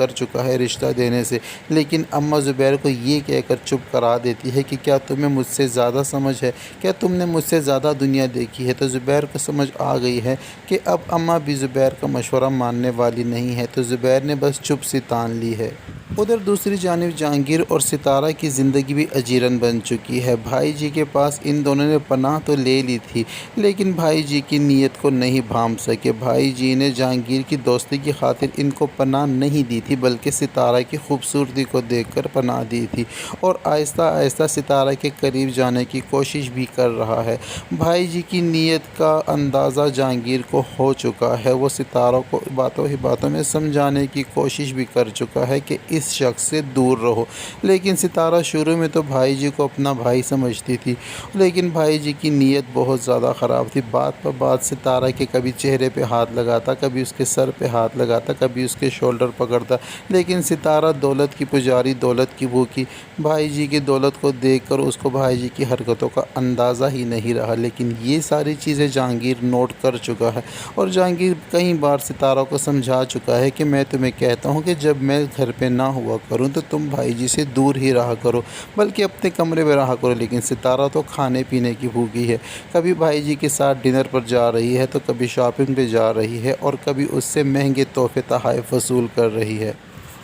کر چکا ہے رشتہ دینے سے، لیکن اماں زبیر کو یہ کہہ کر چپ کرا دیتی ہے کہ کیا تمہیں مجھ سے زیادہ سمجھ ہے، کیا تم نے مجھ سے زیادہ دنیا دیکھی ہے۔ تو زبیر کو سمجھ آ گئی ہے کہ اب اماں بھی زبیر کا مشورہ ماننے والی نہیں ہے، تو زبیر نے بس چپ سی تان لی ہے۔ ادھر دوسری جانب جہانگیر اور ستارہ کی زندگی بھی اجیرن بن چکی ہے۔ بھائی جی کے پاس ان دونوں نے پناہ تو لے لی تھی، لیکن بھائی جی کی نیت کو نہیں بھانپ سکے۔ بھائی جی نے جہانگیر کی دوستی کی خاطر ان کو پناہ نہیں دی تھی، بلکہ ستارہ کی خوبصورتی کو دیکھ کر پناہ دی تھی، اور آہستہ آہستہ ستارہ کے قریب جانے کی کوشش بھی کر رہا ہے۔ بھائی جی کی نیت کا اندازہ جہانگیر کو ہو چکا ہے۔ وہ ستارہ کو باتوں ہی باتوں میں سمجھانے کی کوشش بھی کر چکا ہے کہ اس شخص سے دور رہو، لیکن ستارہ شروع میں تو بھائی جی کو اپنا بھائی سمجھتی تھی، لیکن بھائی جی کی نیت بہت زیادہ خراب تھی۔ بات پر بات ستارہ کے کبھی چہرے پہ ہاتھ لگاتا، کبھی اس کے سر پہ ہاتھ لگاتا، کبھی اس کے شولڈر پکڑتا، لیکن ستارہ دولت کی پجاری، دولت کی بھوکی، بھائی جی کی دولت کو دیکھ کر اس کو بھائی جی کی حرکتوں کا اندازہ ہی نہیں رہا۔ لیکن یہ ساری چیزیں جہانگیر نوٹ کر چکا ہے، اور جہانگیر کئی بار ستارہ کو سمجھا چکا ہے کہ میں تمہیں کہتا ہوں کہ جب میں گھر پہ نہ ہوا کروں تو تم بھائی جی سے دور ہی رہا کرو، بلکہ اپنے کمرے میں رہا کرو۔ لیکن ستارہ تو کھانے پینے کی بھوکی ہے، کبھی بھائی جی کے ساتھ ڈنر پر جا رہی ہے، تو کبھی شاپنگ پہ جا رہی ہے، اور کبھی اس سے مہنگے تحفے تحائف وصول کر رہی ہے۔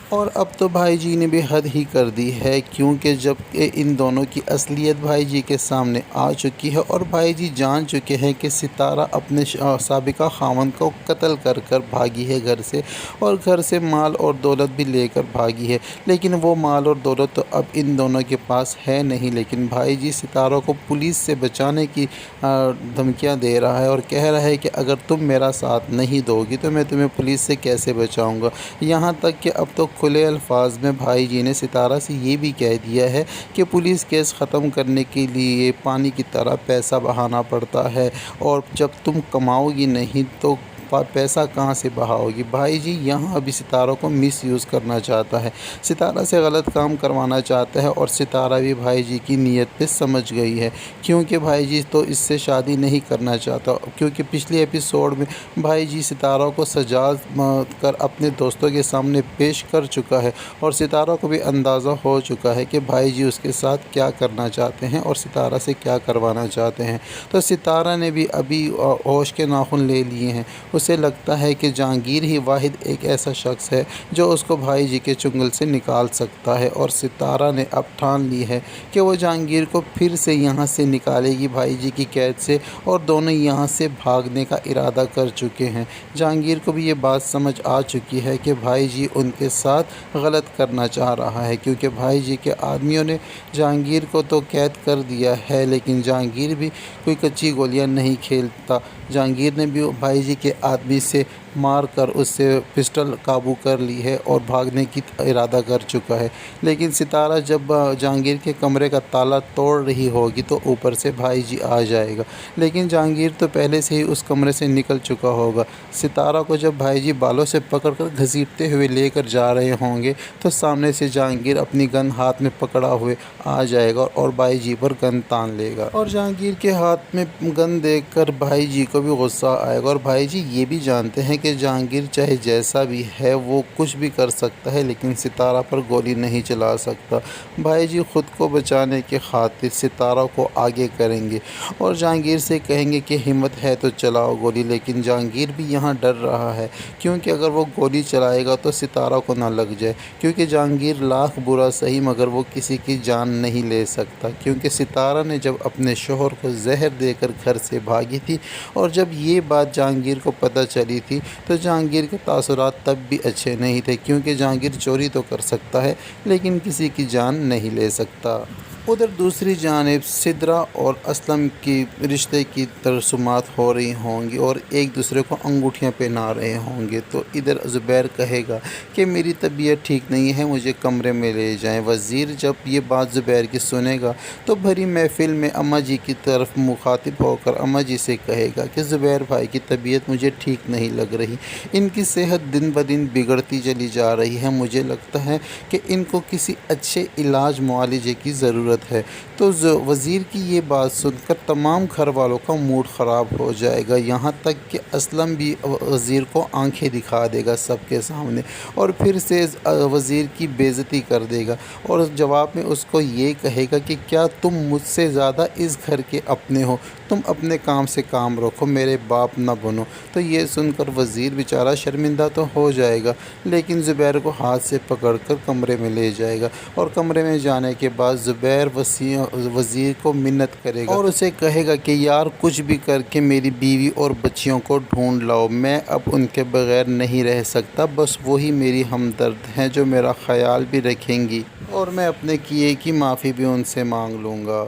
اور اب تو بھائی جی نے بھی حد ہی کر دی ہے، کیونکہ جب کہ ان دونوں کی اصلیت بھائی جی کے سامنے آ چکی ہے، اور بھائی جی جان چکے ہیں کہ ستارہ اپنے سابقہ خاوند کو قتل کر کر بھاگی ہے گھر سے، اور گھر سے مال اور دولت بھی لے کر بھاگی ہے، لیکن وہ مال اور دولت تو اب ان دونوں کے پاس ہے نہیں۔ لیکن بھائی جی ستارہ کو پولیس سے بچانے کی دھمکیاں دے رہا ہے، اور کہہ رہا ہے کہ اگر تم میرا ساتھ نہیں دو گی تو میں تمہیں پولیس سے کیسے بچاؤں گا۔ یہاں تک کہ اب تو کھلے الفاظ میں بھائی جی نے ستارہ سے یہ بھی کہہ دیا ہے کہ پولیس کیس ختم کرنے کے لیے پانی کی طرح پیسہ بہانا پڑتا ہے، اور جب تم کماؤ گی نہیں تو پیسہ کہاں سے بہاؤ گی۔ بھائی جی یہاں ابھی ستارہ کو مس یوز کرنا چاہتا ہے، ستارہ سے غلط کام کروانا چاہتا ہے، اور ستارہ بھی بھائی جی کی نیت پہ سمجھ گئی ہے، کیونکہ بھائی جی تو اس سے شادی نہیں کرنا چاہتا، کیونکہ پچھلے ایپیسوڈ میں بھائی جی ستارہ کو سجا کر اپنے دوستوں کے سامنے پیش کر چکا ہے، اور ستارہ کو بھی اندازہ ہو چکا ہے کہ بھائی جی اس کے ساتھ کیا کرنا چاہتے ہیں اور ستارہ سے کیا کروانا چاہتے ہیں۔ تو ستارہ نے بھی ابھی ہوش کے ناخن لے لیے ہیں۔ اسے لگتا ہے کہ جہانگیر ہی واحد ایک ایسا شخص ہے جو اس کو بھائی جی کے چنگل سے نکال سکتا ہے، اور ستارہ نے اب ٹھان لی ہے کہ وہ جہانگیر کو پھر سے یہاں سے نکالے گی بھائی جی کی قید سے، اور دونوں یہاں سے بھاگنے کا ارادہ کر چکے ہیں۔ جہانگیر کو بھی یہ بات سمجھ آ چکی ہے کہ بھائی جی ان کے ساتھ غلط کرنا چاہ رہا ہے، کیونکہ بھائی جی کے آدمیوں نے جہانگیر کو تو قید کر دیا ہے، لیکن جہانگیر بھی کوئی کچی گولیاں نہیں کھیلتا۔ جہانگیر نے بھی بھائی جی کے آدمی سے مار کر اس سے پسٹل قابو کر لی ہے اور بھاگنے کی ارادہ کر چکا ہے، لیکن ستارہ جب جہانگیر کے کمرے کا تالا توڑ رہی ہوگی تو اوپر سے بھائی جی آ جائے گا، لیکن جہانگیر تو پہلے سے ہی اس کمرے سے نکل چکا ہوگا۔ ستارہ کو جب بھائی جی بالوں سے پکڑ کر گھسیٹتے ہوئے لے کر جا رہے ہوں گے تو سامنے سے جہانگیر اپنی گن ہاتھ میں پکڑا ہوئے آ جائے گا اور بھائی جی پر گن تان لے گا، اور جہانگیر کے ہاتھ میں گن دیکھ کر بھائی جی کو بھی غصہ آئے گا، اور بھائی جی یہ بھی جانتے ہیں کہ جہانگیر چاہے جیسا بھی ہے وہ کچھ بھی کر سکتا ہے، لیکن ستارہ پر گولی نہیں چلا سکتا۔ بھائی جی خود کو بچانے کی خاطر ستارہ کو آگے کریں گے اور جہانگیر سے کہیں گے کہ ہمت ہے تو چلاؤ گولی، لیکن جہانگیر بھی یہاں ڈر رہا ہے، کیونکہ اگر وہ گولی چلائے گا تو ستارہ کو نہ لگ جائے، کیونکہ جہانگیر لاکھ برا صحیح مگر وہ کسی کی جان نہیں لے سکتا، کیونکہ ستارہ نے جب اپنے شوہر کو زہر دے کر گھر سے بھاگی تھی، اور جب یہ بات جہانگیر کو پتہ چلی تھی تو جہانگیر کے تاثرات تب بھی اچھے نہیں تھے، کیونکہ جہانگیر چوری تو کر سکتا ہے لیکن کسی کی جان نہیں لے سکتا۔ ادھر دوسری جانب سدرا اور اسلم کی رشتے کی ترسمات ہو رہی ہوں گی اور ایک دوسرے کو انگوٹھیاں پہنا رہے ہوں گے، تو ادھر زبیر کہے گا کہ میری طبیعت ٹھیک نہیں ہے، مجھے کمرے میں لے جائیں۔ وزیر جب یہ بات زبیر کی سنے گا تو بھری محفل میں اماں جی کی طرف مخاطب ہو کر اماں جی سے کہے گا کہ زبیر بھائی کی طبیعت مجھے ٹھیک نہیں لگ رہی، ان کی صحت دن بدن بگڑتی چلی جا رہی ہے، مجھے لگتا ہے کہ ان کو کسی اچھے علاج معالجے کی ضرورت ضرورت ہے۔ تو وزیر کی یہ بات سن کر تمام گھر والوں کا موڈ خراب ہو جائے گا، یہاں تک کہ اسلم بھی وزیر کو آنکھیں دکھا دے گا سب کے سامنے، اور پھر سے وزیر کی بے عزتی کر دے گا، اور جواب میں اس کو یہ کہے گا کہ کیا تم مجھ سے زیادہ اس گھر کے اپنے ہو، تم اپنے کام سے کام رکھو، میرے باپ نہ بنو۔ تو یہ سن کر وزیر بیچارہ شرمندہ تو ہو جائے گا، لیکن زبیر کو ہاتھ سے پکڑ کر کمرے میں لے جائے گا، اور کمرے میں جانے کے بعد زبیر وزیر کو منت کرے گا اور اسے کہے گا کہ یار کچھ بھی کر کے میری بیوی اور بچیوں کو ڈھونڈ لاؤ، میں اب ان کے بغیر نہیں رہ سکتا، بس وہی میری ہمدرد ہیں جو میرا خیال بھی رکھیں گی، اور میں اپنے کیے کی معافی بھی ان سے مانگ لوں گا۔